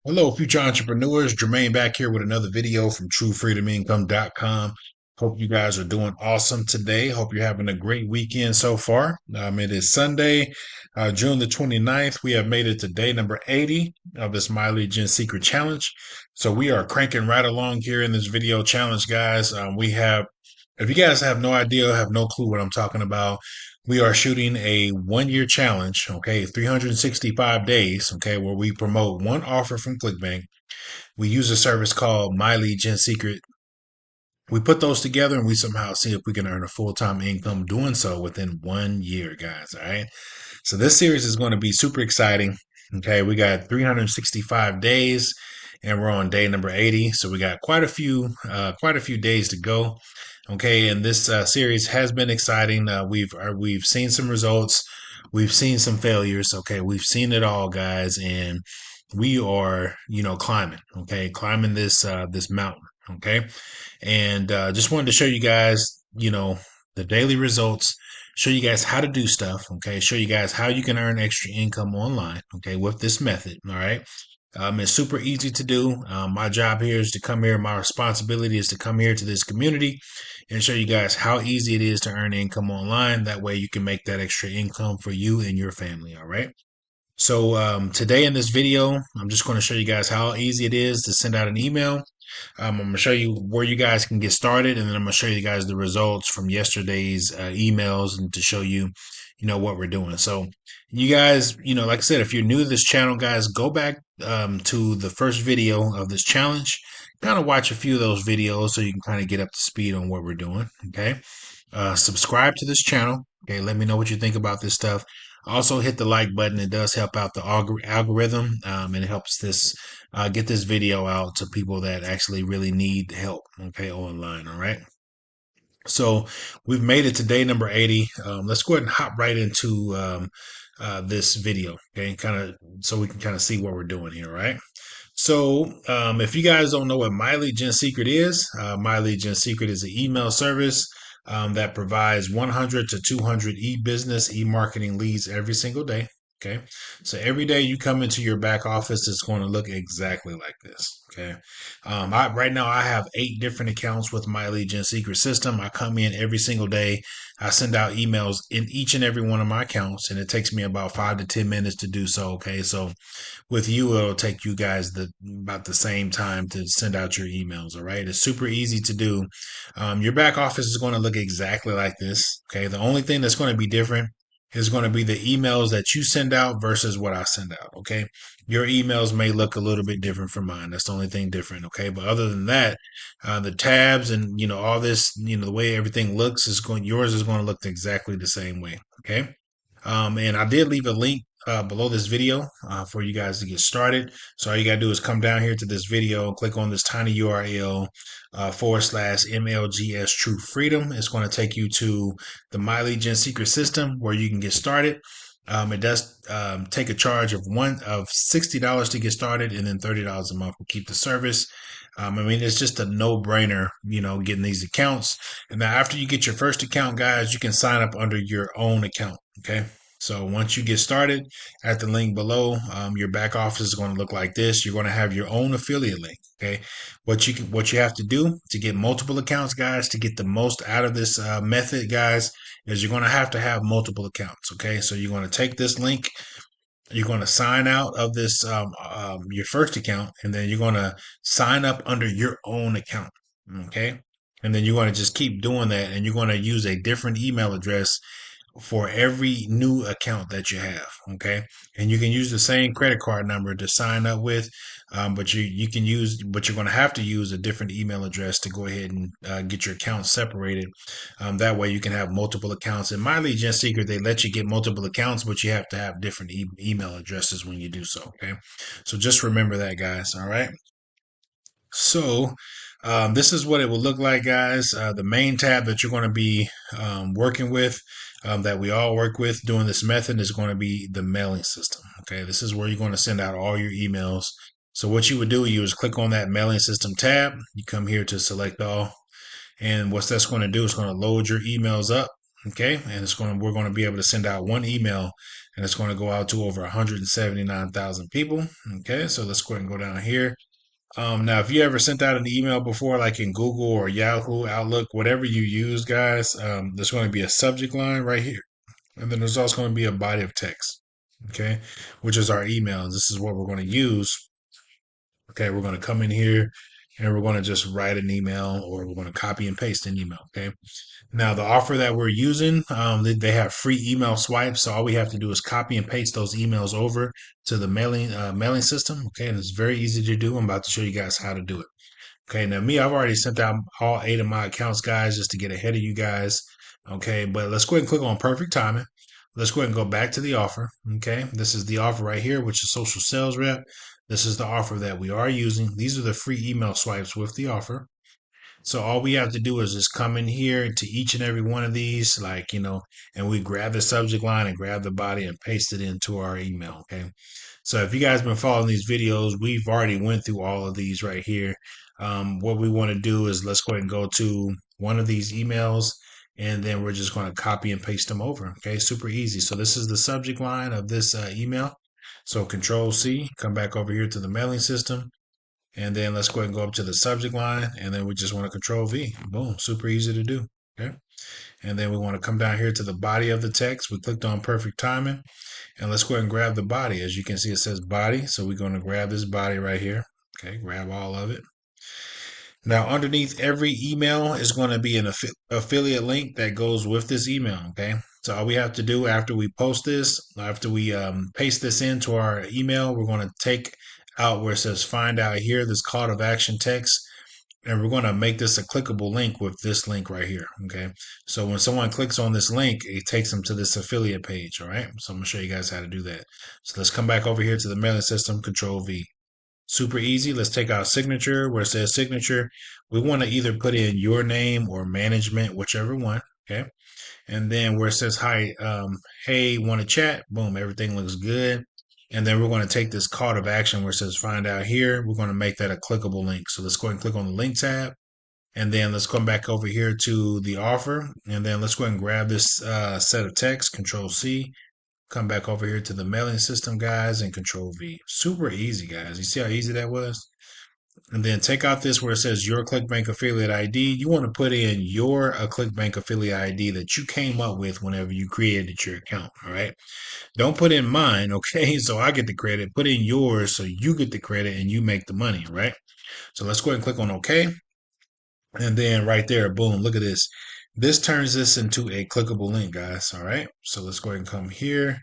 Hello, future entrepreneurs. Jermaine back here with another video from TrueFreedomIncome.com. Hope you guys are doing awesome today. Hope you're having a great weekend so far. It is Sunday, June the 29th. We have made it to day number 80 of this Miley Gen Secret Challenge. So we are cranking right along here in this video challenge, guys. If you guys have no idea, have no clue what I'm talking about, we are shooting a 1 year challenge, okay, 365 days, okay, where we promote one offer from ClickBank. We use a service called My Lead Gen Secret. We put those together and we somehow see if we can earn a full time income doing so within 1 year, guys. All right. So this series is going to be super exciting. Okay. We got 365 days and we're on day number 80. So we got quite a few days to go. Okay. And this series has been exciting. We've seen some results. We've seen some failures. Okay. We've seen it all, guys. And we are, climbing. Okay. Climbing this mountain. Okay. And just wanted to show you guys, the daily results, show you guys how to do stuff. Okay. Show you guys how you can earn extra income online. Okay. With this method. All right. It's super easy to do. My job here is to come here. My responsibility is to come here to this community and show you guys how easy it is to earn income online. That way you can make that extra income for you and your family. All right. So today in this video, I'm just going to show you guys how easy it is to send out an email. I'm going to show you where you guys can get started, and then I'm going to show you guys the results from yesterday's emails, and to show you, what we're doing. So you guys, like I said, if you're new to this channel, guys, go back to the first video of this challenge. Kind of watch a few of those videos so you can kind of get up to speed on what we're doing. Okay. Subscribe to this channel. Okay. Let me know what you think about this stuff. Also, hit the like button. It does help out the algorithm, and it helps this get this video out to people that actually really need help. Okay, online. All right. So we've made it to day number 80. Let's go ahead and hop right into this video. Okay, kind of so we can kind of see what we're doing here. Right. So, if you guys don't know what My Lead Gen Secret is, My Lead Gen Secret is an email service that provides 100 to 200 e-business, e-marketing leads every single day. Okay. So every day you come into your back office, it's going to look exactly like this. Okay. Right now I have 8 different accounts with My Lead Gen Secret system. I come in every single day. I send out emails in each and every one of my accounts, and it takes me about 5 to 10 minutes to do so. Okay. So with you, it'll take you guys about the same time to send out your emails. All right. It's super easy to do. Your back office is going to look exactly like this. Okay. The only thing that's going to be different is going to be the emails that you send out versus what I send out. Okay. Your emails may look a little bit different from mine. That's the only thing different. Okay. But other than that, the tabs and, all this, the way everything looks yours is going to look exactly the same way. Okay. And I did leave a link below this video for you guys to get started. So all you got to do is come down here to this video, click on this tiny URL /MLGS True Freedom. It's going to take you to the My Lead Gen Secret System where you can get started. It does take a charge of $60 to get started, and then $30 a month will keep the service. It's just a no-brainer, getting these accounts. And now after you get your first account, guys, you can sign up under your own account. Okay. So once you get started at the link below, your back office is going to look like this. You're going to have your own affiliate link. Okay. What you have to do to get multiple accounts, guys, to get the most out of this method, guys, is you're going to have multiple accounts. Okay. So you're going to take this link. You're going to sign out of this, your first account, and then you're going to sign up under your own account. Okay. And then you're going to just keep doing that. And you're going to use a different email address for every new account that you have. Okay. And you can use the same credit card number to sign up with. But you're going to have to use a different email address to go ahead and get your accounts separated. That way you can have multiple accounts. In My Lead Gen Secret, they let you get multiple accounts, but you have to have different email addresses when you do so. Okay. So just remember that, guys. All right. So this is what it will look like, guys. The main tab that you're going to be working with, that we all work with doing this method, is going to be the mailing system. Okay, this is where you're going to send out all your emails. So what you would do, you is click on that mailing system tab. You come here to select all. And what that's going to do is going to load your emails up. Okay, and we're going to be able to send out one email, and it's going to go out to over 179,000 people. Okay, so let's go ahead and go down here. Now, if you ever sent out an email before, like in Google or Yahoo, Outlook, whatever you use, guys, there's going to be a subject line right here. And then there's also going to be a body of text, okay, which is our email. This is what we're going to use. Okay, we're going to come in here and we're going to just write an email, or we're going to copy and paste an email. Okay. Now, the offer that we're using, they have free email swipes. So all we have to do is copy and paste those emails over to the mailing system. Okay. And it's very easy to do. I'm about to show you guys how to do it. Okay, now me, I've already sent out all 8 of my accounts, guys, just to get ahead of you guys. Okay, but let's go ahead and click on perfect timing. Let's go ahead and go back to the offer. Okay, this is the offer right here, which is social sales rep. This is the offer that we are using. These are the free email swipes with the offer. So all we have to do is just come in here to each and every one of these, like, and we grab the subject line and grab the body and paste it into our email. Okay. So if you guys been following these videos, we've already went through all of these right here. What we want to do is let's go ahead and go to one of these emails, and then we're just going to copy and paste them over. Okay. Super easy. So this is the subject line of this email. So Control C, come back over here to the mailing system. And then let's go ahead and go up to the subject line. And then we just want to Control V. Boom. Super easy to do. Okay. And then we want to come down here to the body of the text. We clicked on perfect timing. And let's go ahead and grab the body. As you can see, it says body. So we're going to grab this body right here. Okay. Grab all of it. Now, underneath every email is going to be an affiliate link that goes with this email. Okay. So all we have to do after we post this, after we paste this into our email, we're going to take out where it says find out here, this call to action text, and we're going to make this a clickable link with this link right here. Okay. So when someone clicks on this link, it takes them to this affiliate page. All right. So I'm going to show you guys how to do that. So let's come back over here to the mailing system, Control V. Super easy. Let's take out signature where it says signature. We want to either put in your name or management, whichever one. Okay. And then where it says hi, hey, want to chat? Boom, everything looks good. And then we're going to take this call to action where it says find out here. We're going to make that a clickable link. So let's go ahead and click on the link tab. And then let's come back over here to the offer. And then let's go ahead and grab this set of text, Control C. Come back over here to the mailing system, guys, and Control V. Super easy, guys. You see how easy that was? And then take out this where it says your ClickBank affiliate ID. You want to put in your ClickBank affiliate ID that you came up with whenever you created your account. All right. Don't put in mine, okay? So I get the credit. Put in yours so you get the credit and you make the money, right? So let's go ahead and click on OK. And then right there, boom, look at this. This turns this into a clickable link, guys. All right. So let's go ahead and come here.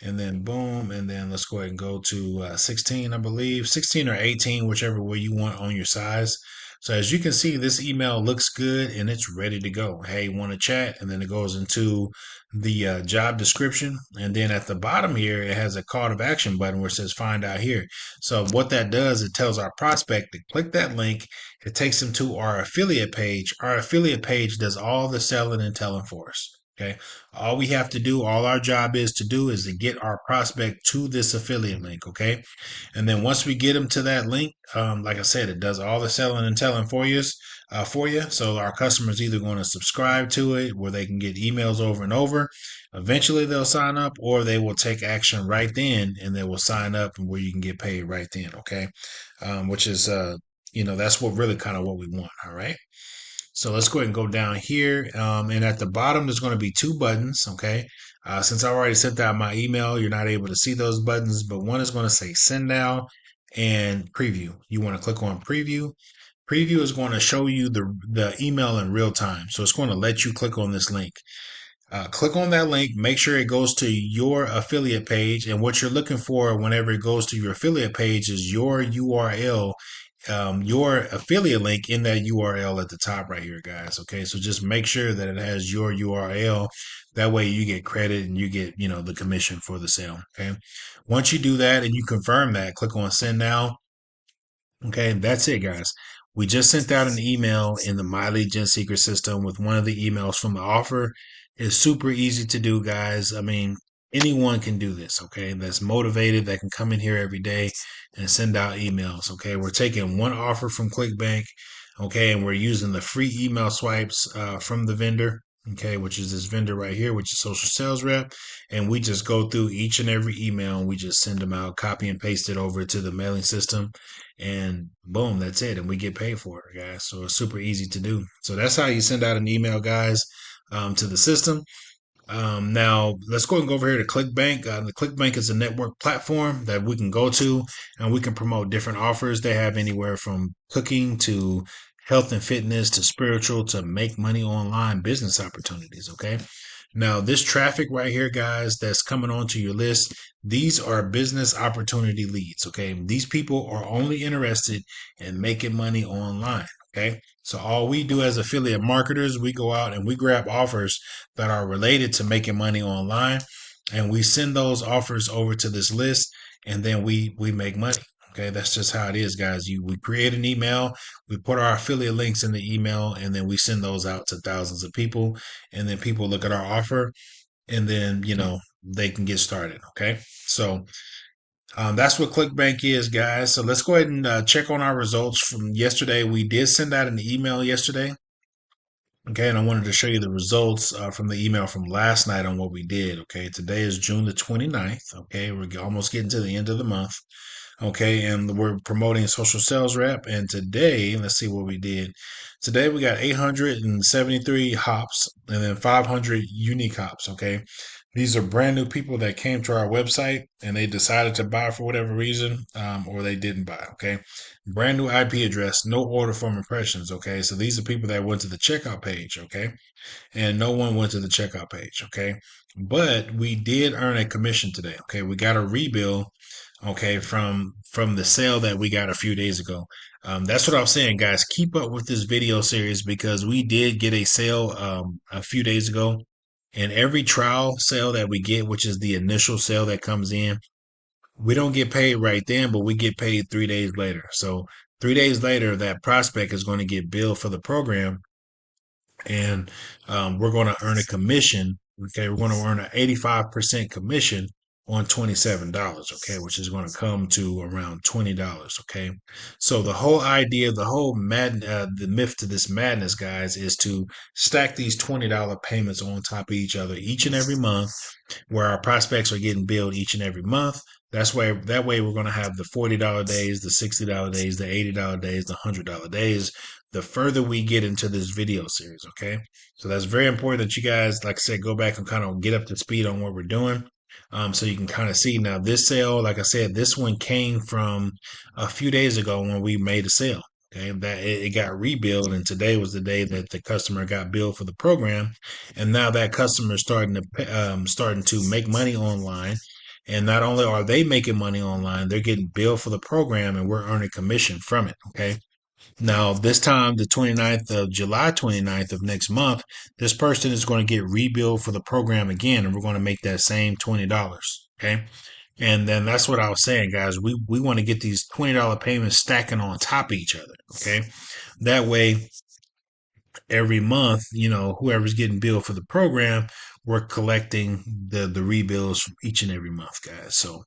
And then boom, and then let's go ahead and go to 16, I believe, 16 or 18, whichever way you want on your size. So as you can see, this email looks good and it's ready to go. Hey, want to chat? And then it goes into the job description. And then at the bottom here, it has a call to action button where it says find out here. So what that does, it tells our prospect to click that link. It takes them to our affiliate page. Our affiliate page does all the selling and telling for us. Okay. All we have to do, all our job is to do is to get our prospect to this affiliate link. Okay. And then once we get them to that link, like I said, it does all the selling and telling for you. So our customers either going to subscribe to it where they can get emails over and over. Eventually they'll sign up, or they will take action right then and they will sign up and where you can get paid right then. Okay. Which is, that's what really kind of what we want. All right. So let's go ahead and go down here. And at the bottom, there's going to be 2 buttons. Okay. Since I already sent out my email, you're not able to see those buttons, but one is going to say send now and preview. You want to click on preview. Preview is going to show you the email in real time. So it's going to let you click on this link. Click on that link, make sure it goes to your affiliate page. And what you're looking for whenever it goes to your affiliate page is your URL, your affiliate link in that URL at the top right here, guys. Okay, so just make sure that it has your URL. That way you get credit and you get, the commission for the sale. Okay, once you do that and you confirm that, click on send now. Okay, that's it, guys. We just sent out an email in the My Lead Gen Secret system with one of the emails from the offer. It's super easy to do, guys. I mean, anyone can do this, okay? That's motivated, that can come in here every day and send out emails, okay? We're taking one offer from ClickBank, okay, and we're using the free email swipes from the vendor, okay, which is this vendor right here, which is social sales rep. And we just go through each and every email and we just send them out, copy and paste it over to the mailing system. And boom, that's it. And we get paid for it, guys. So it's super easy to do. So that's how you send out an email, guys, to the system. Now let's go and go over here to ClickBank. The ClickBank is a network platform that we can go to and we can promote different offers. They have anywhere from cooking to health and fitness to spiritual to make money online business opportunities. Okay. Now this traffic right here, guys, that's coming onto your list, these are business opportunity leads. Okay. These people are only interested in making money online. Okay. So all we do as affiliate marketers, we go out and we grab offers that are related to making money online, and we send those offers over to this list, and then we make money. Okay, that's just how it is, guys. We create an email, we put our affiliate links in the email, and then we send those out to thousands of people, and then people look at our offer, and then they can get started. Okay, so that's what ClickBank is, guys. So let's go ahead and check on our results from yesterday. We did send out an email yesterday. Okay, and I wanted to show you the results from the email from last night on what we did. Okay, today is June the 29th. Okay, we're almost getting to the end of the month. Okay, and we're promoting social sales rep. And today, let's see what we did. Today we got 873 hops and then 500 unique hops. Okay, these are brand new people that came to our website and they decided to buy for whatever reason, or they didn't buy. Okay, brand new IP address, no order form impressions. Okay, so these are people that went to the checkout page. Okay, and no one went to the checkout page. Okay, but we did earn a commission today. Okay, we got a rebill. Okay, from the sale that we got a few days ago. That's what I'm saying, guys. Keep up with this video series because we did get a sale a few days ago, and every trial sale that we get, which is the initial sale that comes in, we don't get paid right then, but we get paid 3 days later. So 3 days later, that prospect is going to get billed for the program, and we're going to earn a commission. Okay, we're going to earn an 85% commission on $27. Okay, which is going to come to around $20. Okay, so the whole idea, the myth to this madness, guys, is to stack these $20 payments on top of each other each and every month, where our prospects are getting billed each and every month. That way we're going to have the $40 days, the $60 days, the $80 days, the $100 days. The further we get into this video series, okay? So that's very important that you guys, like I said, go back and kind of get up to speed on what we're doing. So you can kind of see now this sale, like I said, this one came from a few days ago when we made a sale. Okay, that it got rebilled, and today was the day that the customer got billed for the program, and now that customer is starting to make money online, and not only are they making money online, they're getting billed for the program, and we're earning commission from it. Okay, now this time, the 29th of July, 29th of next month, this person is going to get rebilled for the program again, and we're going to make that same $20. Okay, and then that's what I was saying, guys. We want to get these $20 payments stacking on top of each other. Okay. That way, every month, whoever's getting billed for the program, we're collecting the rebills from each and every month, guys. So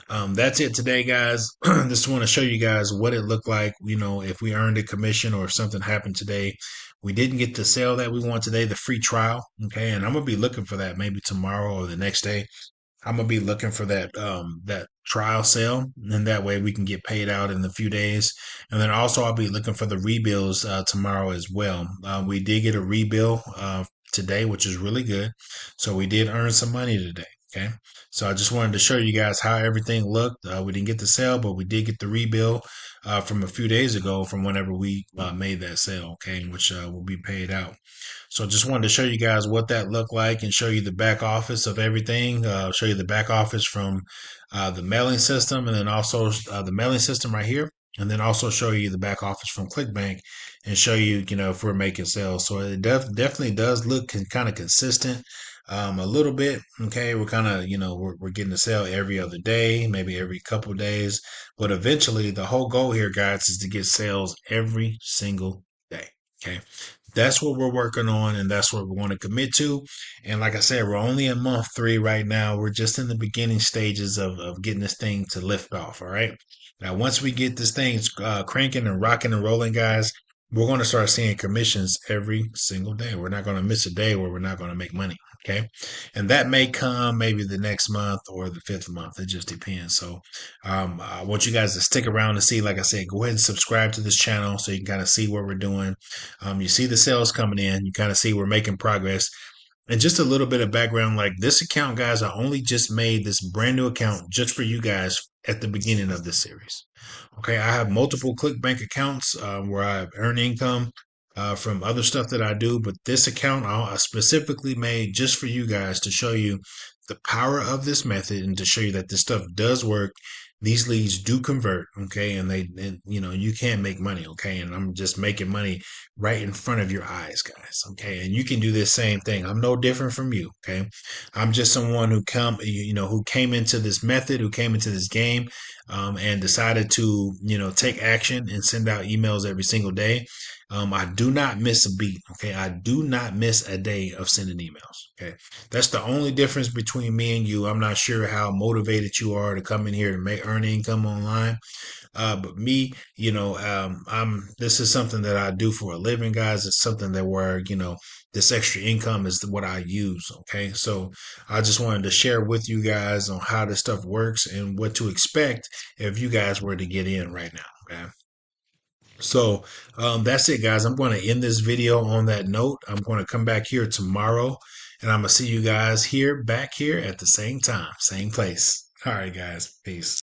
that's it today, guys. Just want to show you guys what it looked like, if we earned a commission or if something happened today. We didn't get the sale that we want today, the free trial. Okay. And I'm going to be looking for that maybe tomorrow or the next day. I'm gonna be looking for that trial sale, and that way we can get paid out in a few days. And then also I'll be looking for the rebills tomorrow as well. We did get a rebill today, which is really good. So we did earn some money today. Okay, so I just wanted to show you guys how everything looked. We didn't get the sale, but we did get the rebill from a few days ago from whenever we made that sale. Okay, which will be paid out. So just wanted to show you guys what that looked like and show you the back office of everything. Show you the back office from the mailing system, and then also the mailing system right here. And then also show you the back office from ClickBank and show you, if we're making sales. So it definitely does look kind of consistent, a little bit. Okay, we're kind of, we're getting a sale every other day, maybe every couple of days. But eventually, the whole goal here, guys, is to get sales every single day. Okay, that's what we're working on, and that's what we want to commit to. And like I said, we're only in month 3 right now. We're just in the beginning stages of getting this thing to lift off. All right. Now, once we get this thing cranking and rocking and rolling, guys, we're going to start seeing commissions every single day. We're not going to miss a day where we're not going to make money. Okay. And that may come maybe the next month or the fifth month. It just depends. So, I want you guys to stick around to see, like I said, go ahead and subscribe to this channel so you can kind of see what we're doing. You see the sales coming in, you kind of see we're making progress. And just a little bit of background, like this account, guys, I only just made this brand new account just for you guys at the beginning of this series. Okay, I have multiple ClickBank accounts where I earn income from other stuff that I do, but this account I specifically made just for you guys to show you the power of this method and to show you that this stuff does work. These leads do convert, okay, and you can make money, okay, and I'm just making money right in front of your eyes, guys, okay, and you can do this same thing. I'm no different from you, okay. I'm just someone who came into this method, who came into this game, and decided to, take action and send out emails every single day. I do not miss a beat. Okay. I do not miss a day of sending emails. Okay. That's the only difference between me and you. I'm not sure how motivated you are to come in here and earn income online. But me, this is something that I do for a living, guys. It's something that where, this extra income is what I use. Okay. So I just wanted to share with you guys on how this stuff works and what to expect if you guys were to get in right now. Okay. So that's it, guys. I'm going to end this video on that note. I'm going to come back here tomorrow and I'm going to see you guys back here at the same time, same place. All right, guys. Peace.